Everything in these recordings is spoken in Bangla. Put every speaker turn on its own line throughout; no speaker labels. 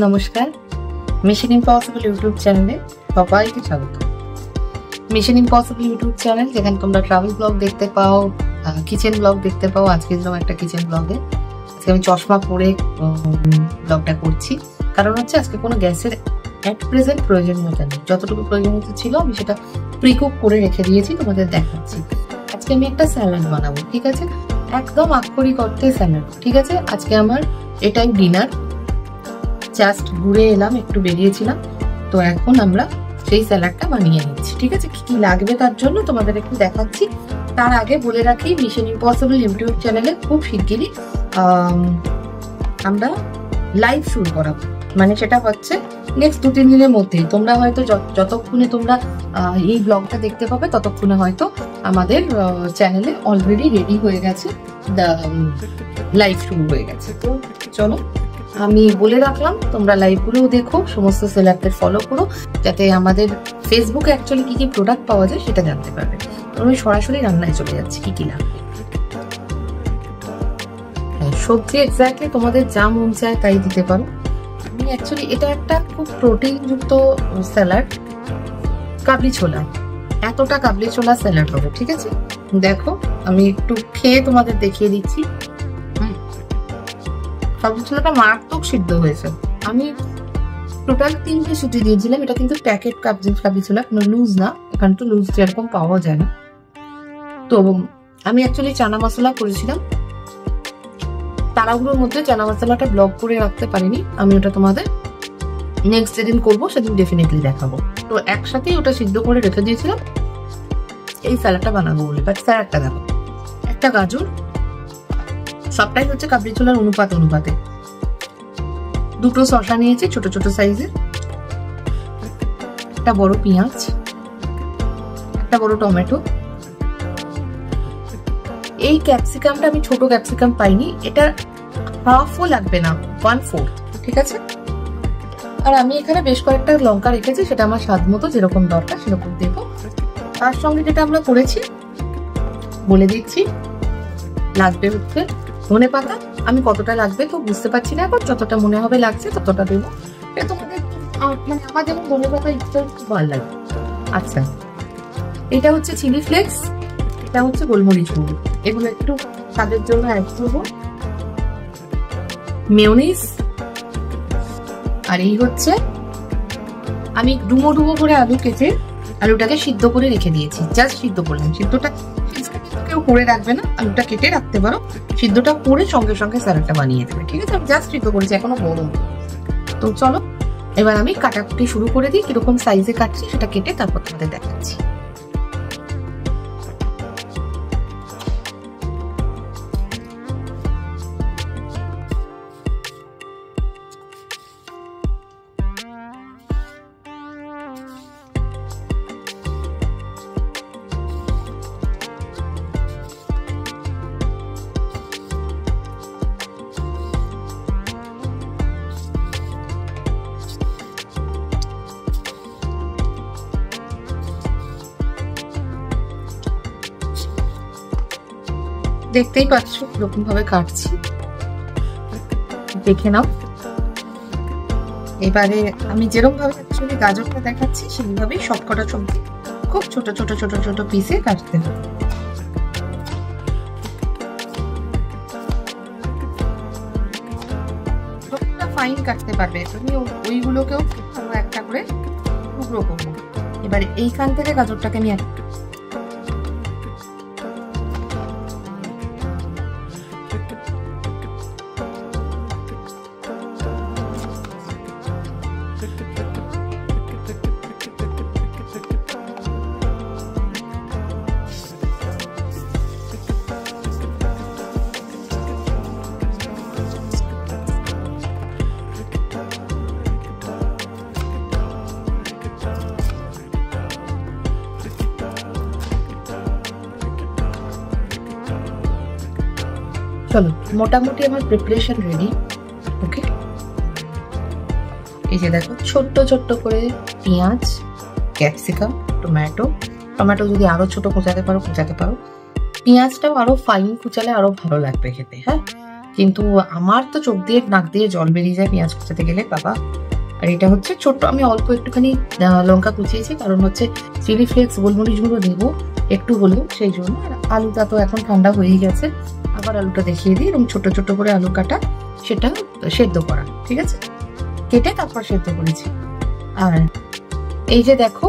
নমস্কার, মিশন ইম্পসিবল ইউটিউব চ্যানেলে সবাইকে স্বাগত। মিশন ইম্পসিবল ইউটিউব চ্যানেল যেখানে তোমরা ট্রাভেল ব্লগ দেখতে পাও, কিচেন ব্লগ দেখতে পাও। আজকে যেরকম একটা কিচেন ব্লগে আজকে আমি চশমা পরে ব্লগটা করছি, কারণ হচ্ছে আজকে কোনো গ্যাসের অ্যাট প্রেজেন্ট প্রয়োজনীয়তা নেই। যতটুকু প্রয়োজনীয়তা ছিল আমি সেটা প্রিকুক করে রেখে দিয়েছি, তোমাদের দেখাচ্ছি। আজকে আমি একটা স্যালাড বানাবো, ঠিক আছে? একদম আক্ষরিক অর্থে স্যালাড, ঠিক আছে? আজকে আমার এটাই ডিনার। জাস্ট ঘুরে এলাম, একটু বেরিয়েছিলাম, তো এখন আমরা সেই স্যালাডটা বানিয়ে নিচ্ছি, ঠিক আছে? কি কি লাগবে তার জন্য তোমাদের একটু দেখাচ্ছি। তার আগে বলে রাখি, মিশন ইম্পসিবল ইউটিউব চ্যানেলে খুব শিগগিরই আমরা লাইভ শুরু করাবো, মানে সেটা হচ্ছে নেক্সট 2-3 দিনের মধ্যেই। তোমরা হয়তো যতক্ষণে তোমরা এই ব্লগটা দেখতে পাবে ততক্ষণে হয়তো আমাদের চ্যানেলে অলরেডি রেডি হয়ে গেছে, লাইভ শুরু হয়ে গেছে। তো চলো, আমি বলে রাখলাম তোমরা লাইভগুলোও দেখো, সমস্ত সেলারদের ফলো করো, যাতে আমাদের ফেসবুকে অ্যাকচুয়ালি কি কি প্রোডাক্ট পাওয়া যায় সেটা জানতে পারবে। আমি সরাসরি রান্নায় চলে যাচ্ছি। কি কি লাগবে সবজি এক্স্যাক্টলি তোমাদের যা মন চায় তাই দিতে পারো। আমি অ্যাকচুয়ালি এটা একটা খুব প্রোটিনযুক্ত স্যালাড, কাবলি ছোলা, এতটা কাবলি ছোলা স্যালাড হবে, ঠিক আছে? দেখো আমি একটু খেয়ে তোমাদের দেখিয়ে দিচ্ছি। কাবলি ছোলাটা মারাত্মক সিদ্ধ হয়েছে। আমি টোটাল 3টে সিটি দিয়েছিলাম। এটা কিন্তু প্যাকেট কাবলি ছোলা, কোনো লুজ না, এখানে তো লুজ যেরকম পাওয়া যায় না। তো আমি অ্যাকচুয়ালি চানা মশলা করেছিলাম, তারাগুলোর মধ্যে চানা মশলাটা ব্লক করে রাখতে পারিনি। আমি ওটা তোমাদের নেক্সট যেদিন করবো সেদিন ডেফিনেটলি দেখাবো। তো একসাথেই ওটা সিদ্ধ করে রেখে দিয়েছিলাম এই স্যালাডটা বানাবো বলে। বাট স্যালাডটা দেখো, একটা গাজর, সবটাই হচ্ছে কাবলি ছোলার অনুপাতে। 2টো শসা নিয়েছি ছোট ছোট সাইজের, একটা বড় পেঁয়াজ, একটা বড় টমেটো। এই ক্যাপসিকামটা আমি ছোট ক্যাপসিকাম পাইনি, এটা হাফও লাগবে না, 1/4, ঠিক আছে? আর আমি এখানে বেশ কয়েকটা লঙ্কা রেখেছি, সেটা আমার স্বাদ মতো যেরকম দরকার সেরকম দেবো। তার সঙ্গে যেটা আমরা করেছি বলে দিচ্ছি, লাগবে হচ্ছে ধনে পাতা। আমি কতটা লাগবে তো বুঝতে পারছি না এখন, যতটা মনে হবে লাগছে ততটা দেবো। তোমাদের মানে আমার যেমন ধনে পাতা ইচ্ছা ভালো লাগে। আচ্ছা, এটা হচ্ছে চিলি ফ্লেক্স, এটা হচ্ছে গোলমরিচ গুঁড়ো, এগুলো একটু তাদের জন্য অ্যাড করবো। মেয়োনিজ, আর এই হচ্ছে আমি ডুমো করে আলু কেটে আলুটাকে সিদ্ধ করে রেখে দিয়েছি। জাস্ট সিদ্ধ করলাম, সিদ্ধটা কেউ করে রাখবে না, আলুটা কেটে রাখতে পারো, সিদ্ধটা করে সঙ্গে সঙ্গে স্যালাডটা বানিয়ে দেবে, ঠিক আছে? আমি জাস্ট সিদ্ধ করেছি, এখনো গরম। তো চলো এবার আমি কাটাকুটি শুরু করে দিই। কিরকম সাইজে কাটছি সেটা কেটে তারপর তোমাদের দেখাচ্ছি। দেখতেই পাচ্ছ এরকম ভাবে কাটছি, দেখে নাও। এবারে আমি যেরকম ভাবে অ্যাকচুয়ালি গাজরটা দেখাচ্ছি সেইভাবেই সবকটা সবজি খুব ছোট ছোট ছোট ছোট পিসে কাটতে হবে। ফাইন কাটতে পারবে তুমি, ওইগুলোকেও একটা করে টুকরো করবো। এবারে এইখান থেকে গাজরটাকে আমি একটা চলো, মোটামুটি আমার প্রিপারেশন রেডি। ওকে, এই যে দেখো ছোট্ট ছোট্ট করে পেঁয়াজ, ক্যাপসিকাম, টমেটো যদি আরো ছোট কুচাতে পারো। পেঁয়াজটাও আরো ফাইন কুচালে আরো ভালো লাগবে খেতে। হ্যাঁ, কিন্তু আমার তো চোখ দিয়ে নাক দিয়ে জল বেরিয়ে যায় পেঁয়াজ কুচাতে গেলে বাবা। আর এটা হচ্ছে ছোট্ট, আমি অল্প একটুখানি লঙ্কা কুচিয়েছি, কারণ হচ্ছে চিলি ফ্লেক্স গোলমরিচ গুঁড়ো দেবো একটু হলেও, সেই জন্য। আর আলুটা তো এখন ঠান্ডা হয়েই গেছে, আবার আলুটা দেখিয়ে দিই। এবং ছোট ছোট করে আলু কাটা, সেটা সেদ্ধ করা, ঠিক আছে, কেটে তারপর সেদ্ধ করেছি। আর এই যে দেখো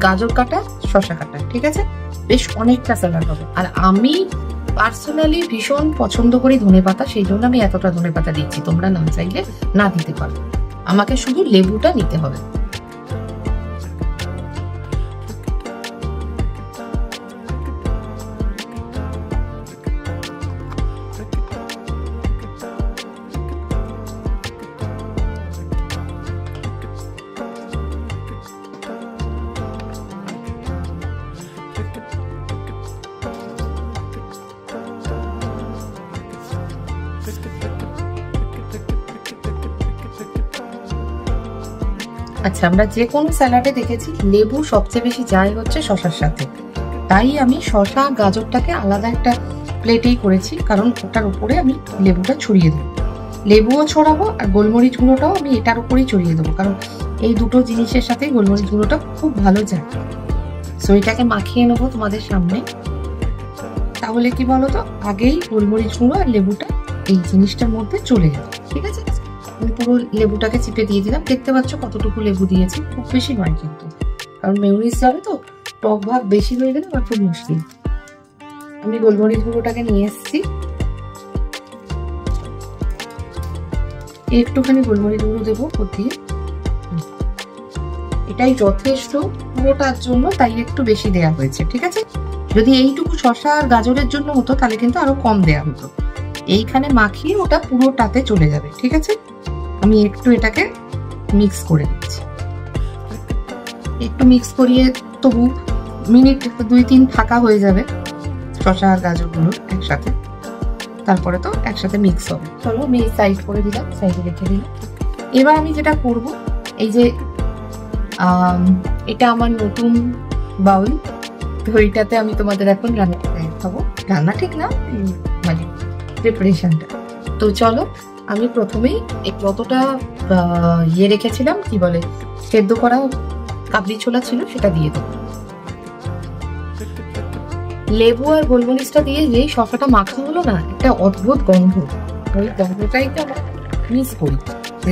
গাজর কাটা, শসা কাটা, ঠিক আছে, বেশ অনেকটা স্যালাড হবে। আর আমি পার্সোনালি ভীষণ পছন্দ করি ধনেপাতা, সেই জন্য আমি এতটা ধনেপাতা দিচ্ছি। তোমরা না চাইলে না দিতে পারো, আমাকে শুধু লেবুটা নিতে হবে। আচ্ছা, আমরা যে কোনো স্যালাডে দেখেছি লেবু সবচেয়ে বেশি যায় হচ্ছে শসার সাথে, তাই আমি শসা গাজরটাকে আলাদা একটা প্লেটেই করেছি, কারণ ওটার উপরে আমি লেবুটা ছড়িয়ে দেবো। লেবুও ছড়াবো আর গোলমরিচ গুঁড়োটাও আমি এটার উপরেই ছড়িয়ে দেবো, কারণ এই দুটো জিনিসের সাথে গোলমরিচ গুঁড়োটা খুব ভালো যায়। সো এটাকে মাখিয়ে নেবো তোমাদের সামনে। তাহলে কি বলতো, আগেই গোলমরিচ গুঁড়ো আর লেবুটা এই জিনিসটার মধ্যে চলে যাবে, ঠিক আছে। আমি পুরো লেবুটাকে চিপে দিয়ে দিলাম। দেখতে পাচ্ছ কতটুকু লেবু দিয়েছি, খুব বেশি নয় কিন্তু, কারণ মেয়োনিজ যাবে তো, টক ভাগ বেশি হয়ে গেলে আমার খুব মুশকিল। আমি গোলমরিচ গুঁড়োটাকে নিয়ে এসেছি, একটুখানি গোলমরিচ গুঁড়ো দেবো দিয়ে, এটাই যথেষ্ট পুরোটার জন্য, তাই একটু বেশি দেয়া হয়েছে, ঠিক আছে। যদি এইটুকু শসা আর গাজরের জন্য হতো তাহলে কিন্তু আরো কম দেয়া হতো। এইখানে মাখিয়ে ওটা পুরোটাতে চলে যাবে, ঠিক আছে। আমি একটু এটাকে মিক্স করে দিচ্ছি, একটু মিক্স করিয়ে তবু মিনিট 2-3 ফাঁকা হয়ে যাবে শসা আর গাজরগুলো একসাথে, তারপরে তো একসাথে মিক্স হবে। চলো আমি সাইড করে দিলাম, সাইডে রেখে দিলাম। এবার আমি যেটা করব, এই যে এটা আমার নতুন বাউল, তো এইটাতে আমি তোমাদের এখন রান্না দেখাবো। রান্না ঠিক না, মানে প্রিপারেশনটা। তো চলো, আমি প্রথমেই যতটা ইয়ে রেখেছিলাম, কি বলে, সেদ্ধ করা কাবলি ছোলা ছিল, সেটা দিয়ে দেবো। লেবু আর গোলমরিচটা দিয়ে যেই শসাটা মাখা হলো না, একটা অদ্ভুত গন্ধ, ওই গন্ধটাই তো আমরা মিস করি।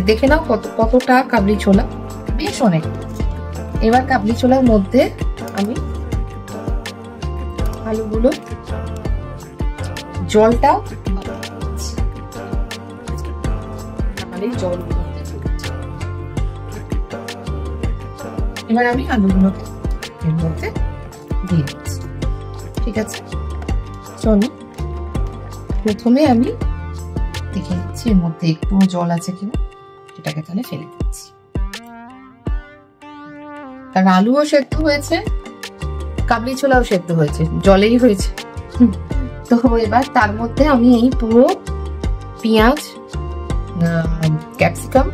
দেখে নাও কতটা কাবলি ছোলা, বেশ অনেক। এবার কাবলি ছোলার মধ্যে আমি আলুগুলো, জলটা জল, এবার আমি আলুগুলোকে এর মধ্যে দিয়ে দিচ্ছি, ঠিক আছে। চলো প্রথমে আমি দেখে নিচ্ছি এর মধ্যে একটু জল আছে কিনা, সেটাকে তাহলে ফেলে দিচ্ছি। কারণ আলুও সেদ্ধ হয়েছে, কাবলি ছোলাও সেদ্ধ হয়েছে, জলেই হয়েছে। তো এবার তার মধ্যে আমি এই পুরো পেঁয়াজ, ক্যাপসিকাম,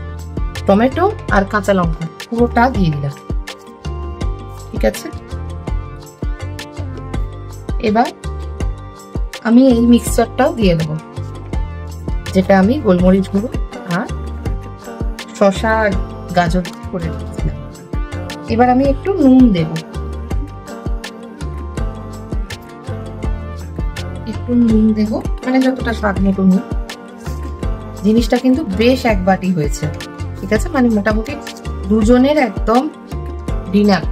টমেটো আর কাঁচা লঙ্কা পুরোটা দিয়ে দিলাম, ঠিক আছে। এবার আমি এই মিক্সচারটাও দিয়ে দেবো, যেটা আমি গোলমরিচ গুঁড়ো আর শসা গাজর করে দিয়েছিলাম। এবার আমি একটু নুন দেব, একটু নুন দেবো, মানে যতটা স্বাদ মতো নুন। জিনিসটা কিন্তু বেশ এক বাটি হয়েছে, ঠিক আছে, মানে মোটামুটি দুজনের একদম ডিনার।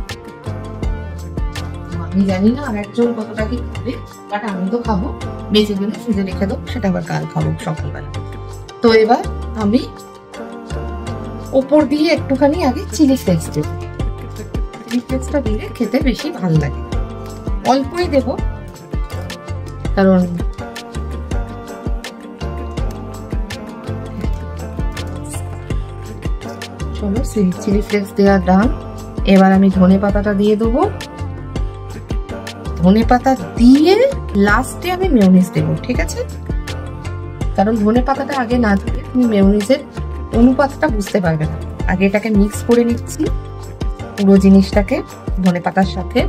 আমি জানি না আর একজন কতটা কি খাবে, বাট আমি তো খাবো। বেঁচে গেলে ফ্রিজে রেখে দেবো, সেটা আবার কাল খাবো সকালবেলা। তো এবার আমি ওপর দিয়ে একটুখানি আগে চিলি ফ্লেক্স দেবো। চিলি ফ্লেক্সটা দিলে খেতে বেশি ভালো লাগে। অল্পই দেবো, কারণ চলো চিলি ফ্লেক্স দেওয়া ডান। এবার আমি ধনে পাতাটা দিয়ে দেবো। ধনে পাতা দিয়ে লাস্টে আমি মেয়োনিজ দেবো, ঠিক আছে। কারণ ধনে পাতাটা আগে না দিলে তুমি মেয়োনিজের অনুপাতটা বুঝতে পারবে না। আগে এটাকে মিক্স করে নিচ্ছি পুরো জিনিসটাকে ধনে পাতার সাথে,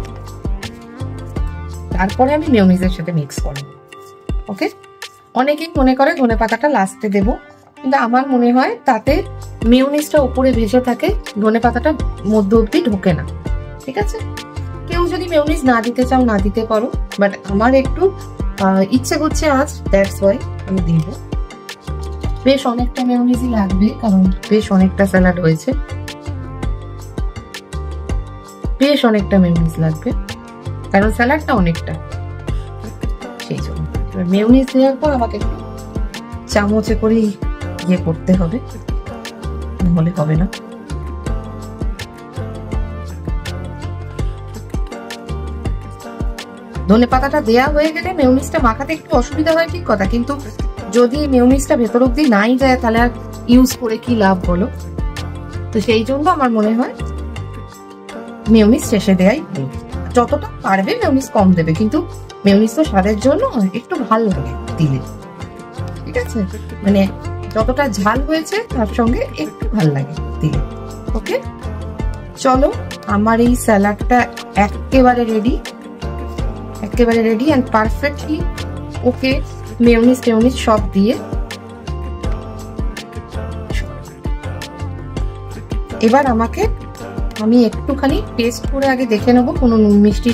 তারপরে আমি মেয়োনিজের সাথে মিক্স করব। ওকে, অনেকেই মনে করে ধনেপাতাটা লাস্টে দেব, কিন্তু আমার মনে হয় তাতে মেয়োনিজটা উপরে ভেসে থাকে, ধনেপাতাটা মধ্য অব্দি ঢোকে না। ঠিক আছে, কেউ যদি মেয়োনিজ না দিতে চাও না দিতে পারো, বাট আমার একটু ইচ্ছে করছে আজ, দ্যাটস ওয়াই আমি দিব। বেশ অনেকটা মেয়োনিজই লাগবে, কারণ বেশ অনেকটা স্যালাড হয়েছে, বেশ অনেকটা মেয়োনিজ লাগবে, কারণ স্যালাডটা অনেকটা, সেই জন্য। এবার মেয়োনিজ দেওয়ার পর আমাকে একটু চামচে করে ইয়ে করতে হবে, নাহলে হবে না। ধনে পাতাটা দেয়া হয়ে গেলে মেয়োনিজটা মাখাতে একটু অসুবিধা হয়, ঠিক কথা, কিন্তু যদি মেয়োনিজটা ভেতর অব্দি নাই যায় তাহলে আর ইউজ করে কি লাভ বলো? তো সেই জন্য আমার মনে হয় মেয়োনিজ শেষে দেয়াই ভালো। যতটা পারবে মেয়োনিজ কম দেবে, কিন্তু মেয়োনিজ তো স্বাদের জন্য একটু ভালো লাগে দিলে। ঠিক আছে, মানে যতটা ঝাল হয়েছে তার সঙ্গে একটু ভালো লাগে দিলে। ওকে, চলো, আমার এই স্যালাডটা একেবারে রেডি, একেবারে ready and perfectly okay, mayonnaise সব দিয়ে। এবার আমি একটুখানি টেস্ট করে আগে দেখে নেবো কোনো নুন মিষ্টি,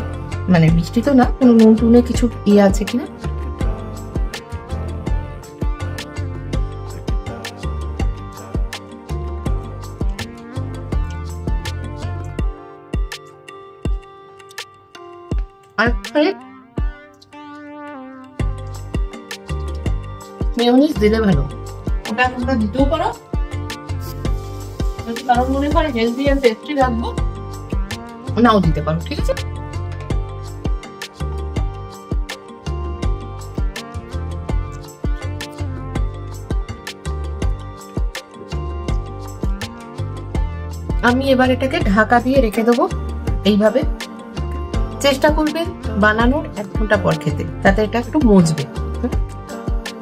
মানে মিষ্টি তো না, কোনো নুন টুনে কিছু ইয়ে আছে কিনা। আর মেয়োনিজ দিলে ভালো, ওটা তোমরা দিতেও পারো, যদি কারণ মনে হয় হেলদি এন্ড টেস্টি রাখবো নাও দিতে পারো। ঠিক আছে, আমি এবার এটাকে ঢাকা দিয়ে রেখে দেবো এইভাবে। চেষ্টা করবেন বানানোর 1 ঘন্টা পর খেতে, তাতে এটা একটু মজবে।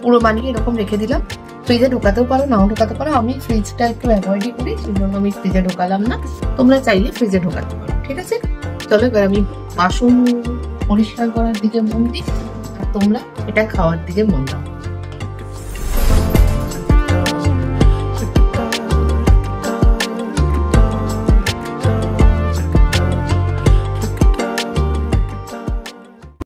পুরো বানিয়ে এরকম রেখে দিলাম, ফ্রিজে ঢোকাতেও পারো নাও ঢোকাতে পারো। আমি ফ্রিজটা একটু অ্যাভয়েডই করি, সেই জন্য আমি ফ্রিজে ঢোকালাম না, তোমরা চাইলে ফ্রিজে ঢোকাতে পারো। ঠিক আছে, চলো এবার আমি বাসন পরিষ্কার করার দিকে মন দিই, আর তোমরা এটা খাওয়ার দিকে মন দাও।